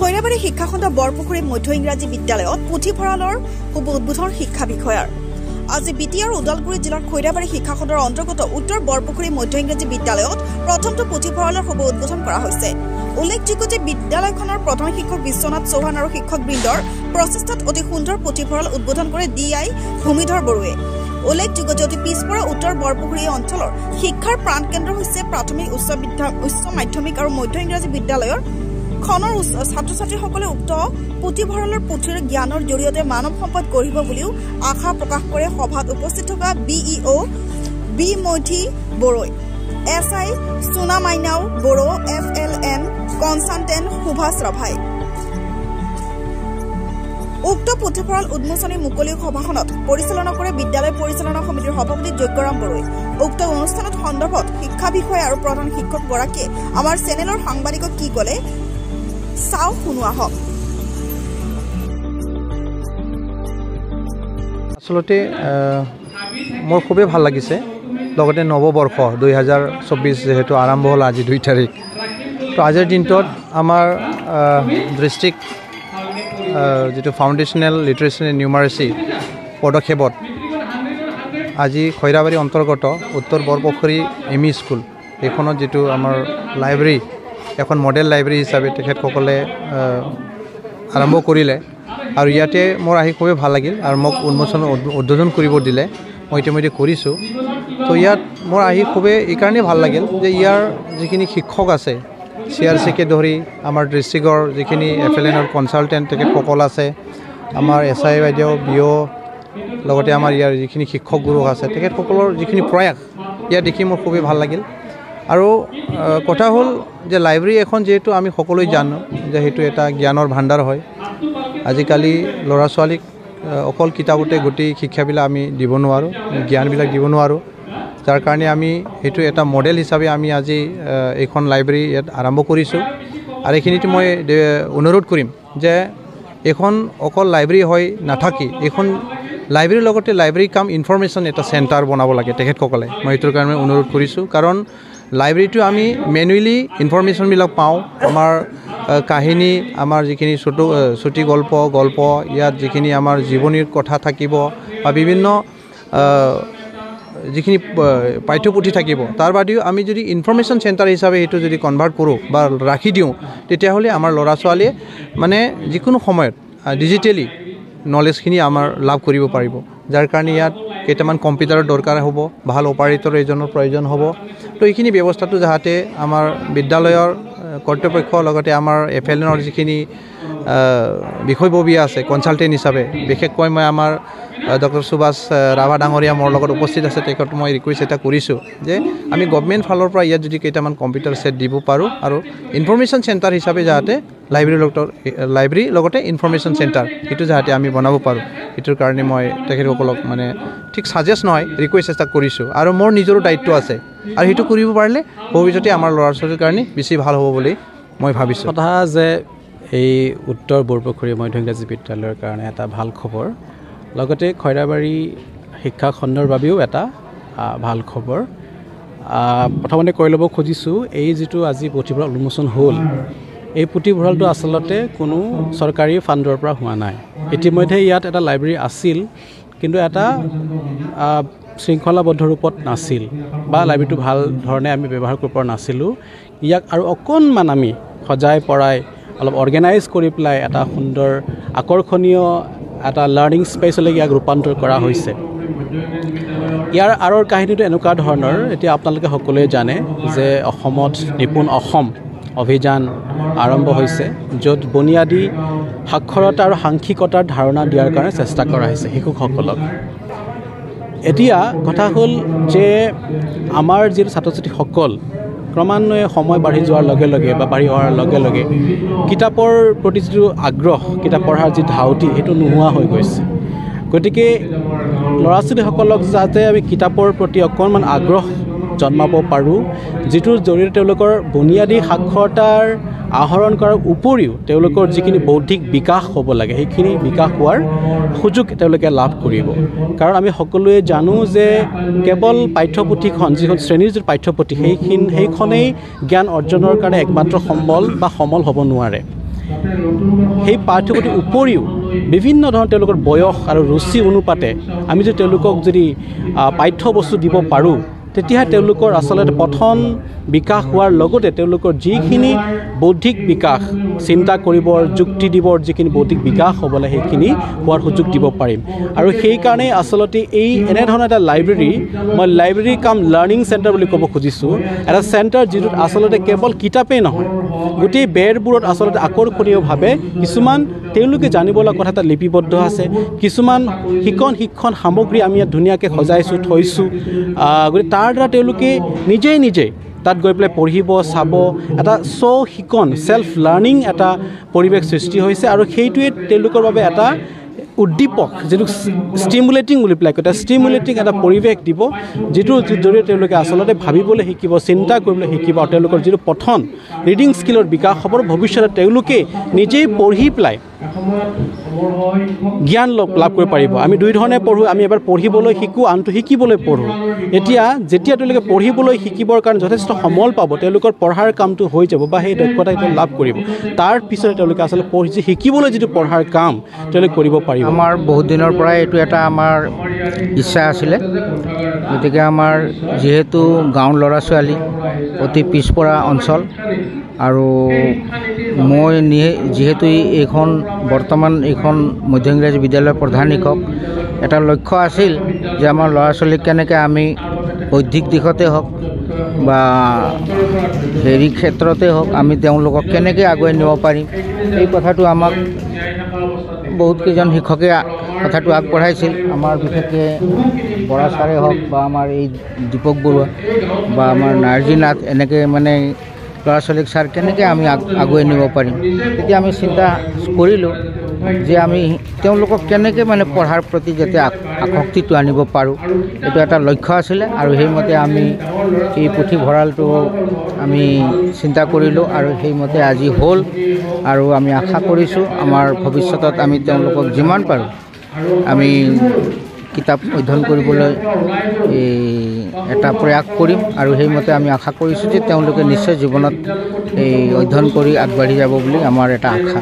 খৈৰাবাৰী শিক্ষাখণ্ড বৰপুখুৰী মধ্য ইংৰাজী বিদ্যালয়ত পুথিভঁৰালৰ শুভ উদ্বোধন শিক্ষা বিষয়াৰ আজি বিটি আৰু ওদালগুৰি জিলাৰ খৈৰাবাৰী শিক্ষাখণ্ডৰ অন্তৰ্গত উত্তৰ বৰপুখুৰী মধ্য ইংৰাজী বিদ্যালয়ত প্ৰথমটো পুথিভঁৰালৰ শুভ উদ্বোধন কৰা হৈছে। উল্লেখযোগ্য যে বিদ্যালয়খনৰ প্ৰধান শিক্ষক বিশ্বনাথ চৌহান আৰু শিক্ষকবৃন্দৰ প্ৰচেষ্টাত অতি সুন্দৰ পুথিভঁৰাল উদ্বোধন কৰে DI ভূমিধৰ বৰুৱে। উল্লেখযোগ্য যে অতি পিছপৰা উত্তৰ বৰপুখুৰী অঞ্চলৰ শিক্ষাৰ প্ৰাণকেন্দ্ৰ হৈছে প্ৰাথমিক উচ্চ মাধ্যমিক আৰু মধ্য ইংৰাজী বিদ্যালয়ৰ খনৰ ছাত্ৰ-ছাত্ৰীসকলে উক্ত পুথিভঁৰালৰ পুথিৰ জ্ঞানৰ জৰিয়তে মানৱ সম্পদ গঢ়িব বুলিও আশা প্ৰকাশ কৰে সভাত উপস্থিত থকা BEO বি মৈথি বড়ৈ, SI সোনা মাইনাও বড়ো, FLN কনসালটেন্ট সুভাষ ৰাভাই। উক্ত পুথিভঁৰাল উন্মোচনী মুকলি সভাখনত পৰিচালনা কৰে বিদ্যালয় পৰিচালনা সমিতিৰ সভাপতি যজ্ঞৰাম বড়ৈ। উক্ত অনুষ্ঠানত সন্দৰ্ভত শিক্ষা বিষয়া আৰু প্ৰধান শিক্ষকগৰাকীয়ে আমাৰ চেনেলৰ সাংবাদিকক কি ক'লে চাও শুনোৱা হওক। আসলতে মোৰ খুবেই ভাল লাগিছে, লগতে নৱবৰ্ষ 2024 যেহেতু আৰম্ভ হ'ল আজি 2 তাৰিখ। তো আজিৰ দিনটোত আমাৰ ডিষ্ট্ৰিক্ট যেটো ফাউণ্ডেশ্যনেল লিটাৰেচি এণ্ড নিউমাৰেচি পদক্ষেপত আজি খৈৰাবাৰী অন্তৰ্গত উত্তৰ বৰপুখুৰী ME স্কুল এইখনত যেটো আমাৰ লাইব্ৰেৰী এখন মডেল লাইব্ৰেৰী হিচাপে তেখেতসকলে আৰম্ভ কৰিলে আৰু ইয়াতে মোৰ আহি খুবেই ভাল লাগিল আৰু মোক উদ্বোধন কৰিব দিলে। মই ইতিমধ্যে কৰিছোঁ। তো ইয়াত মোৰ আহি খুবেই এইকাৰণেই ভাল লাগিল যে ইয়াৰ যিখিনি শিক্ষক আছে CRCকে ধৰি আমাৰ ডিষ্ট্ৰিক্টৰ যিখিনি FLNৰ কনচালটেণ্ট তেখেতসকল আছে, আমাৰ SI বাইদেউ BO লগতে আমাৰ ইয়াৰ যিখিনি শিক্ষক গুৰু আছে তেখেতসকলৰ যিখিনি প্ৰয়াস ইয়াত দেখি মোৰ খুবেই ভাল লাগিল। আৰু কথা হ'ল যে লাইব্ৰেৰী এখন যিহেতু আমি সকলোৱে জানো যে সেইটো এটা জ্ঞানৰ ভাণ্ডাৰ হয়। আজিকালি ল'ৰা ছোৱালীক অকল কিতাপতে গোটেই শিক্ষাবিলাক আমি দিব নোৱাৰোঁ, জ্ঞানবিলাক দিব নোৱাৰোঁ। যাৰ কাৰণে আমি সেইটো এটা মডেল হিচাপে আমি আজি এইখন লাইব্ৰেৰী ইয়াত আৰম্ভ কৰিছোঁ। আৰু এইখিনিতে মই অনুৰোধ কৰিম যে এইখন অকল লাইব্ৰেৰী হৈ নাথাকি এইখন লাইব্ৰেৰীৰ লগতে লাইব্ৰেৰী কাম ইনফৰমেশ্যন এটা চেণ্টাৰ বনাব লাগে তেখেতসকলে। মই এইটোৰ কাৰণে অনুৰোধ কৰিছোঁ, কাৰণ লাইব্ৰেৰীটো আমি মেনুৱেলি ইনফৰমেশ্যনবিলাক পাওঁ। আমাৰ কাহিনী, আমাৰ যিখিনি চুটি গল্প ইয়াত যিখিনি আমাৰ জীৱনীৰ কথা থাকিব বা বিভিন্ন যিখিনি পাঠ্যপুথি থাকিব, তাৰ বাদেও আমি যদি ইনফৰমেশ্যন চেণ্টাৰ হিচাপে সেইটো যদি কনভাৰ্ট কৰোঁ বা ৰাখি দিওঁ, তেতিয়াহ'লে আমাৰ ল'ৰা ছোৱালীয়ে মানে যিকোনো সময়ত ডিজিটেলি নলেজখিনি আমাৰ লাভ কৰিব পাৰিব। যাৰ কাৰণে ইয়াত কেইটামান কম্পিউটাৰৰ দৰকাৰ হ'ব, ভাল অপাৰেটৰ এজনৰ প্ৰয়োজন হ'ব। তো এইখিনি ব্যৱস্থাটো যাতে আমাৰ বিদ্যালয়ৰ কৰ্তৃপক্ষ লগতে আমাৰ FLNৰ যিখিনি বিষয়ববীয়া আছে কনচালটেণ্ট হিচাপে, বিশেষকৈ মই আমাৰ ডক্টৰ সুভাষ ৰাভা ডাঙৰীয়া মোৰ লগত উপস্থিত আছে, তেখেতক মই ৰিকুৱেষ্ট এটা কৰিছোঁ যে আমি গভৰ্ণমেণ্ট ফালৰ পৰা ইয়াত যদি কেইটামান কম্পিউটাৰ ছেট দিব পাৰোঁ আৰু ইনফৰমেশ্যন চেণ্টাৰ হিচাপে যাতে লাইব্ৰেৰী লগতে ইনফৰমেশ্যন চেণ্টাৰ সেইটো যাতে আমি বনাব পাৰোঁ, সেইটোৰ কাৰণে মই তেখেতসকলক মানে ঠিক ছাজেষ্ট নহয় ৰিকুৱেষ্ট এটা কৰিছোঁ। আৰু মোৰ নিজৰো দায়িত্ব আছে আৰু সেইটো কৰিব পাৰিলে ভৱিষ্যতে আমাৰ ল'ৰা ছোৱালীৰ কাৰণে বেছি ভাল হ'ব বুলি মই ভাবিছোঁ। কথা যে এই উত্তৰ বৰপুখুৰী মধ্য ইংৰাজী বিদ্যালয়ৰ কাৰণে এটা ভাল খবৰ, লগতে খৈৰাবাৰী শিক্ষাখণ্ডৰ বাবেও এটা ভাল খবৰ। প্ৰথমতে কৈ ল'ব খুজিছোঁ, এই যিটো আজি পুথিভঁৰাল উন্মোচন হ'ল, এই পুথিভঁৰালটো আচলতে কোনো চৰকাৰী ফাণ্ডৰ পৰা হোৱা নাই। ইতিমধ্যে ইয়াত এটা লাইব্ৰেৰী আছিল, কিন্তু এটা শৃংখলাবদ্ধ ৰূপত নাছিল বা লাইব্ৰেৰীটো ভাল ধৰণে আমি ব্যৱহাৰ কৰিব পৰা নাছিলোঁ। ইয়াক আৰু অকণমান আমি সজাই পৰাই অলপ অৰ্গেনাইজ কৰি পেলাই এটা সুন্দৰ আকৰ্ষণীয় এটা লাৰ্ণিং স্পেচলৈকে ইয়াক ৰূপান্তৰ কৰা হৈছে। ইয়াৰ আঁৰৰ কাহিনীটো এনেকুৱা ধৰণৰ, এতিয়া আপোনালোকে সকলোৱে জানে যে অসমত নিপুণ অসম অভিযান আৰম্ভ হৈছে, য'ত বুনিয়াদী সাক্ষৰতা আৰু সাংখ্যিকতাৰ ধাৰণা দিয়াৰ কাৰণে চেষ্টা কৰা হৈছে শিশুসকলক। এতিয়া কথা হ'ল যে আমাৰ যিটো ছাত্ৰ ছাত্ৰীসকল ক্ৰমান্বয়ে সময় বাঢ়ি যোৱাৰ লগে লগে বা বাঢ়ি অহাৰ লগে লগে কিতাপৰ প্ৰতি যিটো আগ্ৰহ, কিতাপ পঢ়াৰ যি ধাউতি, সেইটো নোহোৱা হৈ গৈছে। গতিকে ল'ৰা ছোৱালীসকলক যাতে আমি কিতাপৰ প্ৰতি অকণমান আগ্ৰহ জন্মাব পাৰোঁ, যিটোৰ জৰিয়তে তেওঁলোকৰ বুনিয়াদী সাক্ষৰতাৰ আহৰণ কৰাৰ উপৰিও তেওঁলোকৰ যিখিনি বৌদ্ধিক বিকাশ হ'ব লাগে, সেইখিনি বিকাশ হোৱাৰ সুযোগ তেওঁলোকে লাভ কৰিব। কাৰণ আমি সকলোৱে জানো যে কেৱল পাঠ্যপুথিখন, যিখন শ্ৰেণীৰ যিটো পাঠ্যপুথি, সেইখনেই জ্ঞান অৰ্জনৰ কাৰণে একমাত্ৰ সম্বল বা সমল হ'ব নোৱাৰে। সেই পাঠ্যপুথিৰ উপৰিও বিভিন্ন ধৰণৰ তেওঁলোকৰ বয়স আৰু ৰুচি অনুপাতে আমি যদি তেওঁলোকক যদি পাঠ্যবস্তু দিব পাৰোঁ তেতিয়াহে তেওঁলোকৰ আচলতে পঠন বিকাশ হোৱাৰ লগতে তেওঁলোকৰ যিখিনি বৌদ্ধিক বিকাশ চিন্তা কৰিবৰ যুক্তি দিবৰ যিখিনি বৌদ্ধিক বিকাশ হ'বলৈ সেইখিনি হোৱাৰ সুযোগ দিব পাৰিম আৰু সেইকাৰণে আচলতে এই এনেধৰণৰ এটা লাইব্ৰেৰী মই লাইব্ৰেৰী কাম লাৰ্ণিং চেণ্টাৰ বুলি ক'ব খুজিছোঁ এটা চেণ্টাৰ যিটোত আচলতে কেৱল কিতাপেই নহয় গোটেই বেৰবোৰত আচলতে আকৰ্ষণীয়ভাৱে কিছুমান তেওঁলোকে জানিব লগা কথা এটা লিপিবদ্ধ আছে কিছুমান শিক্ষণ সামগ্ৰী আমি ইয়াত ধুনীয়াকৈ সজাইছোঁ থৈছোঁ গতিকে তাৰ দ্বাৰা তেওঁলোকে নিজেই তাত গৈ পেলাই পঢ়িব চাব এটা শিকন সেল্ফ লাৰ্ণিং এটা পৰিৱেশ সৃষ্টি হৈছে আৰু সেইটোৱে তেওঁলোকৰ বাবে এটা উদ্দীপক যিটো ষ্টিমুলেটিং বুলি পেলাই কয় ষ্টিমুলেটিং এটা পৰিৱেশ দিব যিটোৰ জৰিয়তে তেওঁলোকে আচলতে ভাবিবলৈ শিকিব চিন্তা কৰিবলৈ শিকিব আৰু তেওঁলোকৰ যিটো পঠন ৰিডিং স্কিলৰ বিকাশ হ'ব ভৱিষ্যতে তেওঁলোকে নিজেই পঢ়ি পেলাই জ্ঞান লাভ কৰিব পাৰিব আমি দুই ধৰণে পঢ়োঁ আমি এবাৰ পঢ়িবলৈ শিকোঁ আনটো শিকিবলৈ পঢ়োঁ এতিয়া যেতিয়া তেওঁলোকে পঢ়িবলৈ শিকিবৰ কাৰণে যথেষ্ট সমল পাব তেওঁলোকৰ পঢ়াৰ কামটো হৈ যাব বা সেই দক্ষতা লাভ কৰিব তাৰ পিছতে তেওঁলোকে আচলতে শিকিবলৈ যিটো পঢ়াৰ কাম তেওঁলোকে কৰিব পাৰিব আমাৰ বহুত দিনৰ পৰাই এইটো এটা আমাৰ ইচ্ছা আছিলে গতিকে আমাৰ যিহেতু গাঁৱৰ ল'ৰা ছোৱালী অতি পিছপৰা অঞ্চল আৰু মই যিহেতু এইখন বৰ্তমান এইখন মধ্য ইংৰাজী বিদ্যালয়ৰ প্ৰধান শিক্ষক এটা লক্ষ্য আছিল যে আমাৰ ল'ৰা ছোৱালীক কেনেকৈ আমি বৌদ্ধিক দিশতে হওক বা হেৰি ক্ষেত্ৰতে হওক আমি তেওঁলোকক কেনেকৈ আগুৱাই নিব পাৰিম এই কথাটো আমাক বহুত কেইজন শিক্ষকে কথাটো আগবঢ়াইছিল আমাৰ বিশেষকৈ বৰা ছাৰে হওক বা আমাৰ এই দীপক বৰুৱা বা আমাৰ নাৰ্জী নাথ এনেকৈ মানে ল'ৰা ছোৱালীক ছাৰ কেনেকৈ আমি আগুৱাই নিব পাৰিম তেতিয়া আমি চিন্তা কৰিলোঁ যে আমি তেওঁলোকক কেনেকৈ মানে পঢ়াৰ প্ৰতি যাতে আসক্তিটো আনিব পাৰোঁ এইটো এটা লক্ষ্য আছিলে আৰু সেইমতে আমি এই পুথিভঁৰালটো আমি চিন্তা কৰিলোঁ আৰু সেইমতে আজি হ'ল আৰু আমি আশা কৰিছোঁ আমাৰ ভৱিষ্যতত আমি তেওঁলোকক যিমান পাৰোঁ আমি কিতাপ অধ্যয়ন কৰিবলৈ এটা প্ৰয়াস কৰিম আৰু সেইমতে আমি আশা কৰিছোঁ যে তেওঁলোকে নিশ্চয় জীৱনত এই অধ্যয়ন কৰি আগবাঢ়ি যাব বুলি আমাৰ এটা আশা